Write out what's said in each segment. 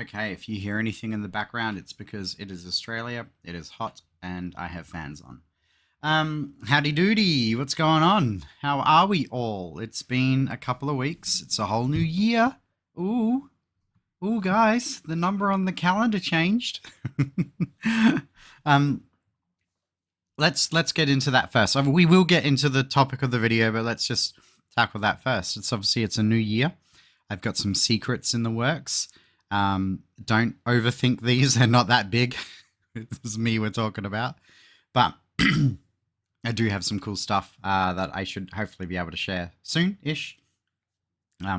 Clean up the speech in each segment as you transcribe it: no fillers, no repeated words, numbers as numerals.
Okay, if you hear anything in the background, it's because it is Australia, it is hot, and I have fans on. Howdy doody, what's going on? How are we all? It's been a couple of weeks, it's a whole new year. Ooh, ooh, guys, the number on the calendar changed. um, let's get into that first. We will get into the topic of the video, but let's just tackle that first. It's a new year. I've got some secrets in the works. Don't overthink these; they're not that big. This is me we're talking about, but I do have some cool stuff that I should hopefully be able to share soon-ish.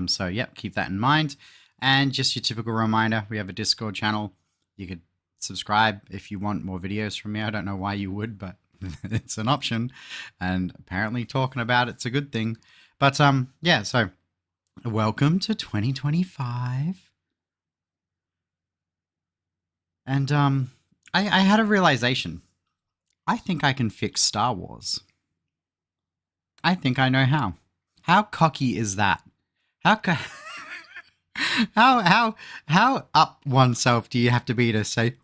So yep, keep that in mind. And just your typical reminder, we have a Discord channel. You could subscribe if you want more videos from me. I don't know why you would, but it's an option. And apparently talking about it's a good thing. But yeah, so welcome to 2025. And I had a realization. I think I can fix Star Wars. I think I know how. How cocky is that? How co- how up oneself do you have to be to say,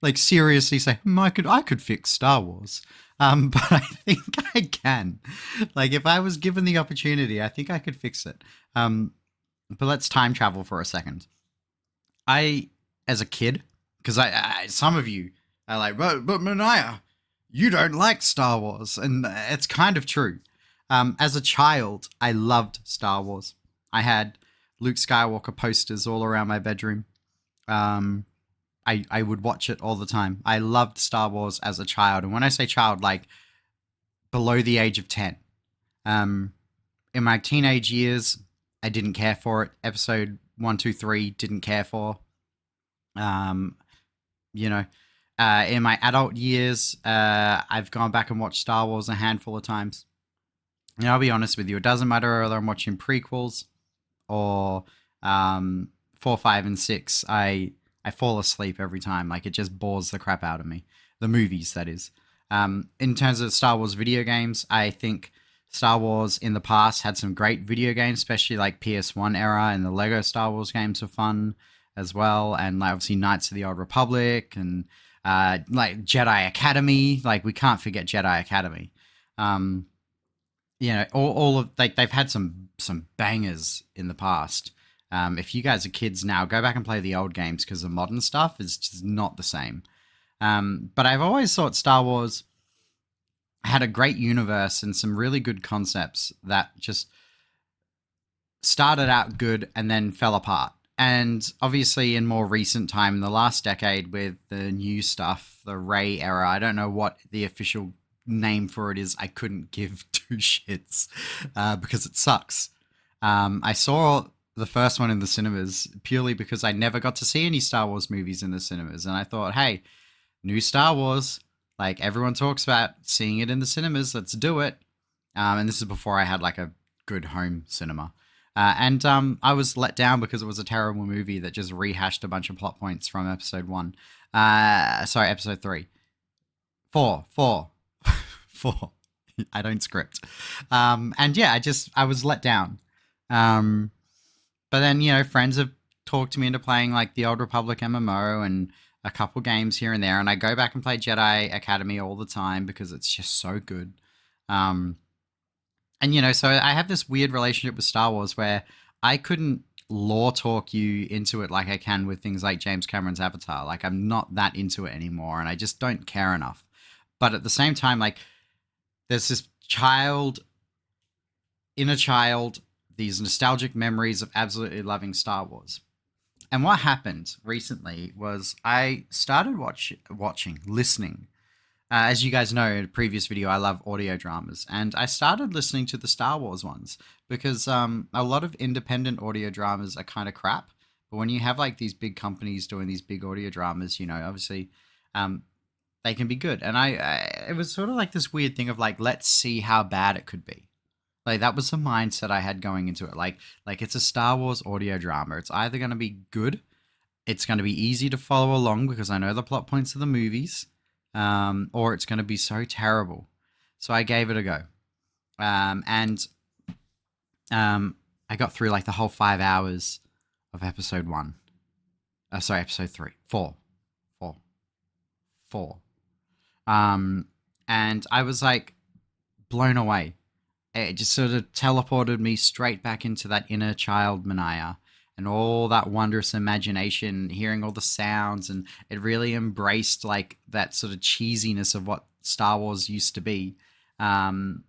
like seriously say, I could fix Star Wars. But I think I can. Like if I was given the opportunity, I think I could fix it. But let's time travel for a second. I, as a kid, because some of you are like, but Mineya, you don't like Star Wars, and it's kind of true. As a child, I loved Star Wars. I had Luke Skywalker posters all around my bedroom. Um, I would watch it all the time. I loved Star Wars as a child, and when I say child, like below the age of 10. Um, in my teenage years, I didn't care for it. Episode 1, 2, 3 didn't care for. Um, you know, in my adult years, I've gone back and watched Star Wars a handful of times. And I'll be honest with you, it doesn't matter whether I'm watching prequels or 4, 5, and 6. I fall asleep every time. Like it just bores the crap out of me. The movies, that is. In terms of Star Wars video games, I think Star Wars in the past had some great video games, especially like PS1 era, and the Lego Star Wars games were fun as well. And like, obviously Knights of the Old Republic and like Jedi Academy. Like we can't forget Jedi Academy. Um, all of like they've had some bangers in the past. If you guys are kids now, go back and play the old games because the modern stuff is just not the same. But I've always thought Star Wars had a great universe and some really good concepts that just started out good and then fell apart. And obviously, in more recent time, in the last decade, with the new stuff, the Rey era, I don't know what the official name for it is. I couldn't give two shits because it sucks. I saw the first one in the cinemas purely because I never got to see any Star Wars movies in the cinemas. And I thought, hey, new Star Wars, like everyone talks about seeing it in the cinemas, let's do it. And this is before I had like a good home cinema. And I was let down because it was a terrible movie that just rehashed a bunch of plot points from episode 1. Sorry, episode 3. 4. 4. 4. I don't script. And yeah, I was let down. But then, friends have talked me into playing like the Old Republic MMO and a couple games here and there. And I go back and play Jedi Academy all the time because it's just so good. And so I have this weird relationship with Star Wars where I couldn't lore talk you into it like I can with things like James Cameron's Avatar. Like I'm not that into it anymore and I just don't care enough. But at the same time, like there's this inner child, these nostalgic memories of absolutely loving Star Wars. And what happened recently was I started listening. As you guys know, in a previous video, I love audio dramas, and I started listening to the Star Wars ones because a lot of independent audio dramas are kind of crap. But when you have like these big companies doing these big audio dramas, obviously they can be good. And it was sort of like this weird thing of like, let's see how bad it could be. Like that was the mindset I had going into it. Like it's a Star Wars audio drama. It's either going to be good, it's going to be easy to follow along because I know the plot points of the movies, or it's going to be so terrible. So I gave it a go, and I got through like the whole 5 hours of episode 1, Sorry, episode 3, 4, 4, 4. And I was like blown away. It just sort of teleported me straight back into that inner child Mineya and all that wondrous imagination, hearing all the sounds, and it really embraced like that sort of cheesiness of what Star Wars used to be. Um,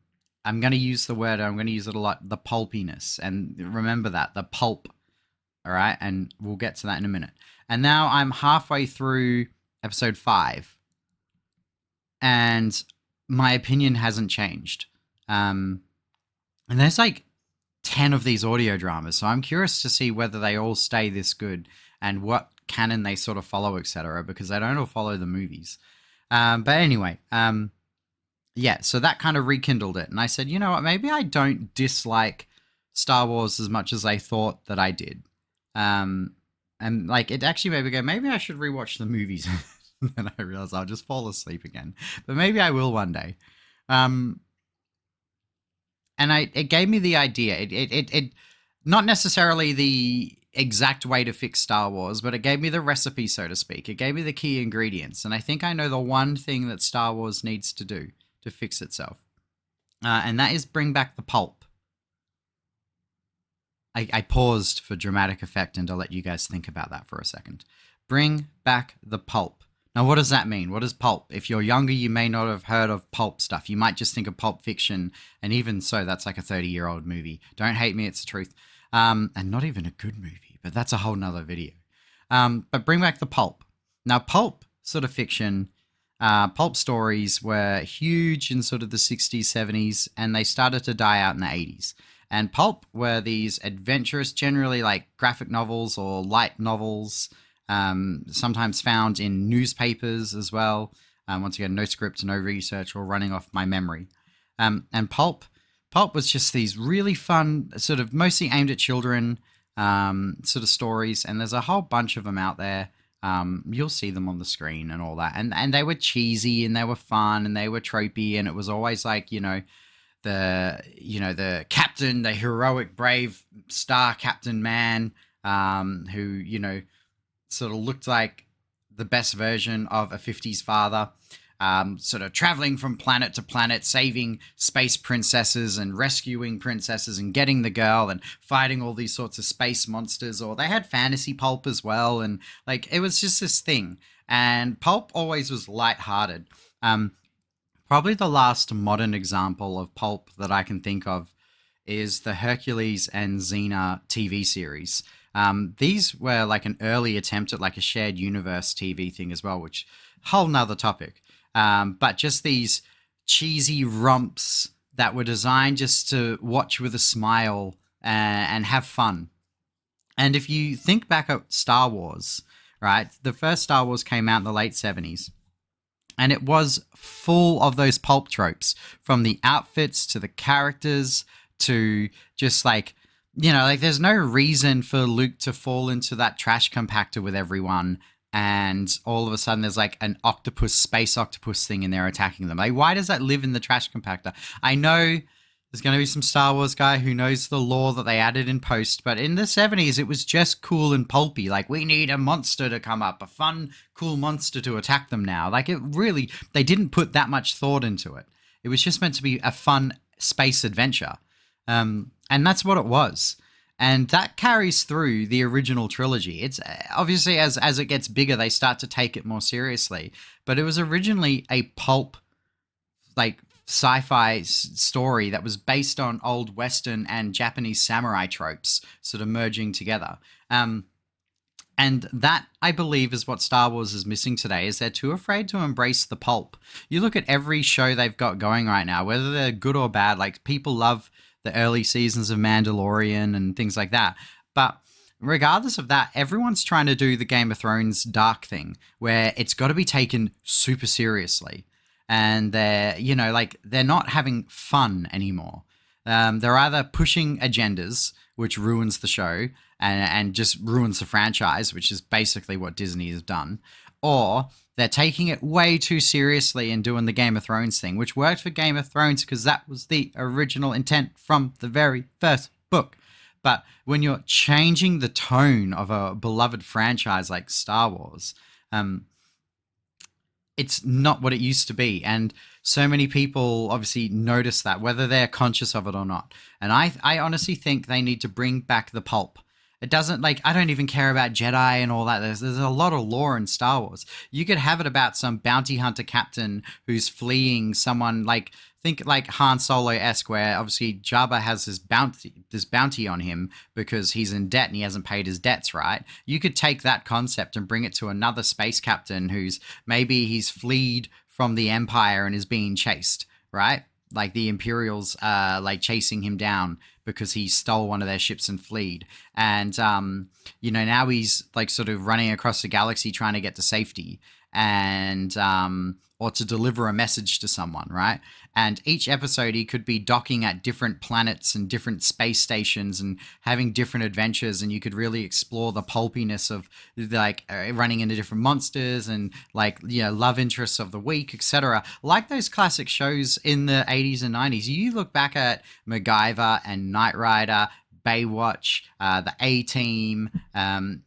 I'm going to use the word, I'm going to use it a lot, the pulpiness. And remember that, the pulp, all right? And we'll get to that in a minute. And now I'm halfway through episode 5, and my opinion hasn't changed. And there's like 10 of these audio dramas, so I'm curious to see whether they all stay this good and what canon they sort of follow, etc., because they don't all follow the movies. But anyway, yeah, so that kind of rekindled it. And I said, you know what, maybe I don't dislike Star Wars as much as I thought that I did. And like it actually made me go, maybe I should rewatch the movies. And then I realized I'll just fall asleep again. But maybe I will one day. And it gave me the idea. It not necessarily the exact way to fix Star Wars, but it gave me the recipe, so to speak. It gave me the key ingredients. And I think I know the one thing that Star Wars needs to do to fix itself. And that is bring back the pulp. I paused for dramatic effect and to let you guys think about that for a second. Bring back the pulp. Now, what does that mean? What is pulp? If you're younger, you may not have heard of pulp stuff. You might just think of Pulp Fiction, and even so, that's like a 30-year-old movie. Don't hate me, it's the truth. And not even a good movie, but that's a whole nother video. But bring back the pulp. Now, pulp sort of fiction, pulp stories were huge in sort of the 60s, 70s, and they started to die out in the 80s. And pulp were these adventurous, generally like graphic novels or light novels, sometimes found in newspapers as well. Once again, no script, no research, or running off my memory. And pulp was just these really fun, sort of mostly aimed at children, sort of stories. And there's a whole bunch of them out there. You'll see them on the screen and all that. And they were cheesy and they were fun and they were tropey. And it was always like, the captain, the heroic, brave star captain man, who, sort of looked like the best version of a 50s father, sort of traveling from planet to planet, saving space princesses and rescuing princesses and getting the girl and fighting all these sorts of space monsters. Or they had fantasy pulp as well. And like, it was just this thing. And pulp always was lighthearted. Probably the last modern example of pulp that I can think of is the Hercules and Xena TV series. These were like an early attempt at like a shared universe TV thing as well, which whole nother topic. But just these cheesy romps that were designed just to watch with a smile and have fun. And if you think back at Star Wars, right, the first Star Wars came out in the late 70s. And it was full of those pulp tropes, from the outfits to the characters to just like, there's no reason for Luke to fall into that trash compactor with everyone. And all of a sudden there's like an space octopus thing in there attacking them. Like, why does that live in the trash compactor? I know there's going to be some Star Wars guy who knows the lore that they added in post, but in the 70s, it was just cool and pulpy. Like, we need a monster to come up, a fun, cool monster to attack them now. Like, they didn't put that much thought into it. It was just meant to be a fun space adventure. And that's what it was. And that carries through the original trilogy. It's obviously, as it gets bigger, they start to take it more seriously. But it was originally a pulp, like, sci-fi story that was based on old Western and Japanese samurai tropes sort of merging together. And that, I believe, is what Star Wars is missing today, is they're too afraid to embrace the pulp. You look at every show they've got going right now, whether they're good or bad, like people love the early seasons of Mandalorian and things like that. But regardless of that, everyone's trying to do the Game of Thrones dark thing, where it's got to be taken super seriously. And they're not having fun anymore. They're either pushing agendas, which ruins the show and just ruins the franchise, which is basically what Disney has done, or they're taking it way too seriously and doing the Game of Thrones thing, which worked for Game of Thrones because that was the original intent from the very first book. But when you're changing the tone of a beloved franchise like Star Wars, um, it's not what it used to be. And so many people obviously notice that, whether they're conscious of it or not. And I honestly think they need to bring back the pulp. It doesn't, like, I don't even care about Jedi and all that. There's a lot of lore in Star Wars. You could have it about some bounty hunter captain who's fleeing someone, like, think like Han Solo-esque, where obviously Jabba has this bounty on him because he's in debt and he hasn't paid his debts, right? You could take that concept and bring it to another space captain who's maybe he's fled from the Empire and is being chased, right? Like the Imperials like chasing him down because he stole one of their ships and fled. And now he's like sort of running across the galaxy trying to get to safety, and or to deliver a message to someone, right? And each episode he could be docking at different planets and different space stations and having different adventures, and you could really explore the pulpiness of like running into different monsters and like love interests of the week, etc. Like those classic shows in the 80s and 90s. You look back at MacGyver and Knight Rider, Baywatch, the A-Team,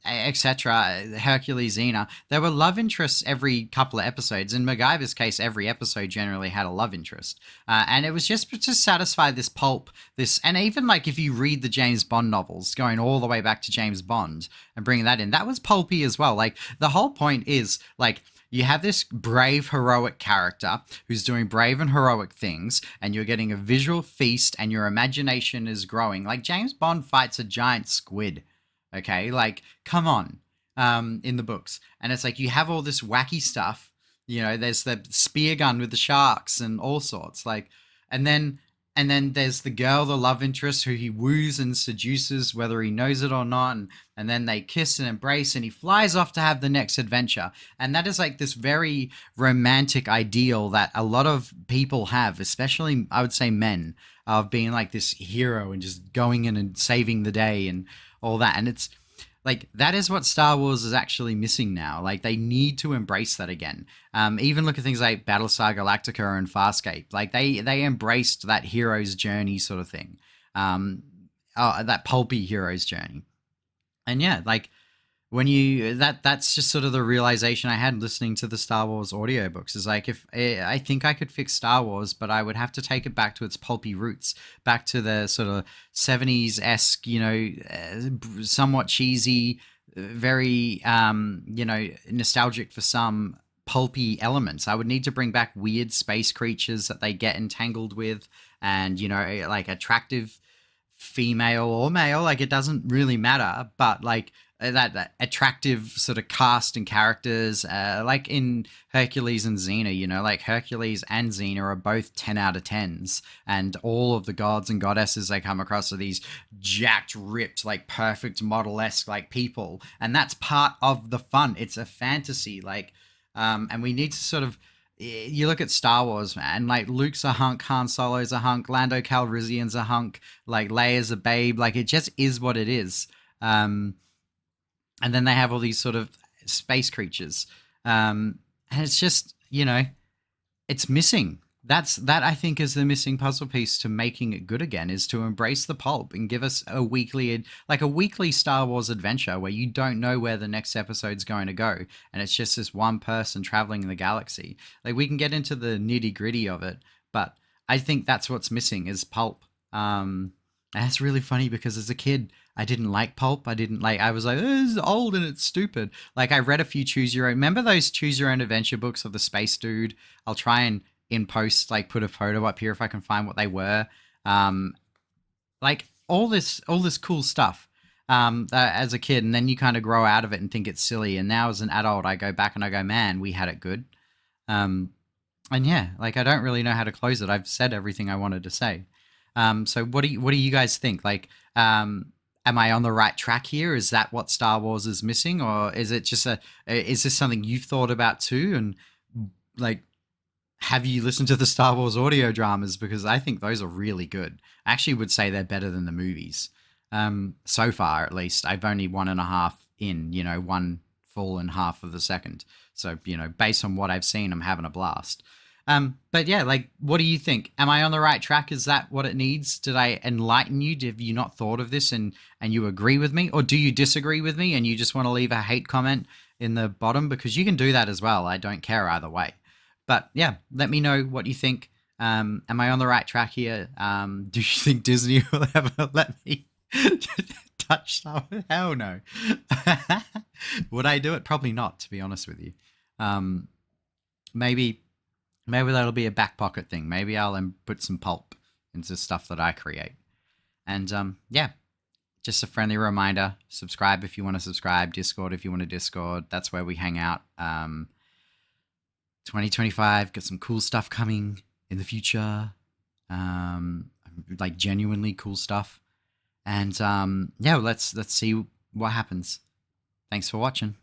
etc., Hercules, Xena. There were love interests every couple of episodes. In MacGyver's case, every episode generally had a love interest. And it was just to satisfy this pulp, and even like if you read the James Bond novels, going all the way back to James Bond and bringing that in, that was pulpy as well. Like the whole point is like, you have this brave, heroic character who's doing brave and heroic things, and you're getting a visual feast, and your imagination is growing. Like James Bond fights a giant squid, okay? Like, come on, in the books. And it's like you have all this wacky stuff. There's the spear gun with the sharks and all sorts. Like, and then there's the girl, the love interest, who he woos and seduces, whether he knows it or not. And then they kiss and embrace, and he flies off to have the next adventure. And that is like this very romantic ideal that a lot of people have, especially, I would say, men, of being like this hero and just going in and saving the day and all that. And it's like, that is what Star Wars is actually missing now. Like, they need to embrace that again. Even look at things like Battlestar Galactica and Farscape. Like, they embraced that hero's journey sort of thing. That pulpy hero's journey. And yeah, like, when that's just sort of the realization I had listening to the Star Wars audiobooks, is like, if I think I could fix Star Wars, but I would have to take it back to its pulpy roots, back to the sort of 70s-esque, somewhat cheesy, very nostalgic for some pulpy elements. I would need to bring back weird space creatures that they get entangled with, and like attractive female or male, like it doesn't really matter, but like that attractive sort of cast and characters, like in Hercules and Xena. Like Hercules and Xena are both 10 out of 10s, and all of the gods and goddesses they come across are these jacked, ripped, like perfect model-esque like people, and that's part of the fun. It's a fantasy, like, and we need to sort of, you look at Star Wars, man, like Luke's a hunk, Han Solo's a hunk, Lando Calrissian's a hunk, like Leia's a babe, like it just is what it is. And then they have all these sort of space creatures. And it's just, it's missing. That I think is the missing puzzle piece to making it good again, is to embrace the pulp and give us a weekly Star Wars adventure where you don't know where the next episode's going to go. And it's just this one person traveling in the galaxy. Like, we can get into the nitty gritty of it, but I think that's what's missing is pulp. And that's really funny because as a kid, I didn't like pulp. I was like, oh, this is old and it's stupid. Like, I read a few remember those choose your own adventure books of the space dude? I'll try and in post, like, put a photo up here if I can find what they were. Like all this cool stuff as a kid, and then you kind of grow out of it and think it's silly. And now as an adult, I go back and I go, man, we had it good. And yeah, like, I don't really know how to close it. I've said everything I wanted to say. So what do you guys think? Like, am I on the right track here? Is that what Star Wars is missing, or is it just is this something you've thought about too? And like, have you listened to the Star Wars audio dramas? Because I think those are really good. I actually would say they're better than the movies. So far, at least. I've only 1.5 in, one full and half of the second. So, based on what I've seen, I'm having a blast. But yeah, like, what do you think? Am I on the right track? Is that what it needs? Did I enlighten you? Have you not thought of this and you agree with me, or do you disagree with me and you just want to leave a hate comment in the bottom? Because you can do that as well. I don't care either way. But yeah, let me know what you think. Am I on the right track here? Do you think Disney will ever let me touch someone? Hell no. Would I do it? Probably not, to be honest with you. Um, maybe maybe that'll be a back pocket thing. Maybe I'll put some pulp into stuff that I create. And yeah, just a friendly reminder: subscribe if you want to subscribe. Discord if you want to Discord. That's where we hang out. 2025 got some cool stuff coming in the future. Um, like genuinely cool stuff. And yeah, let's see what happens. Thanks for watching.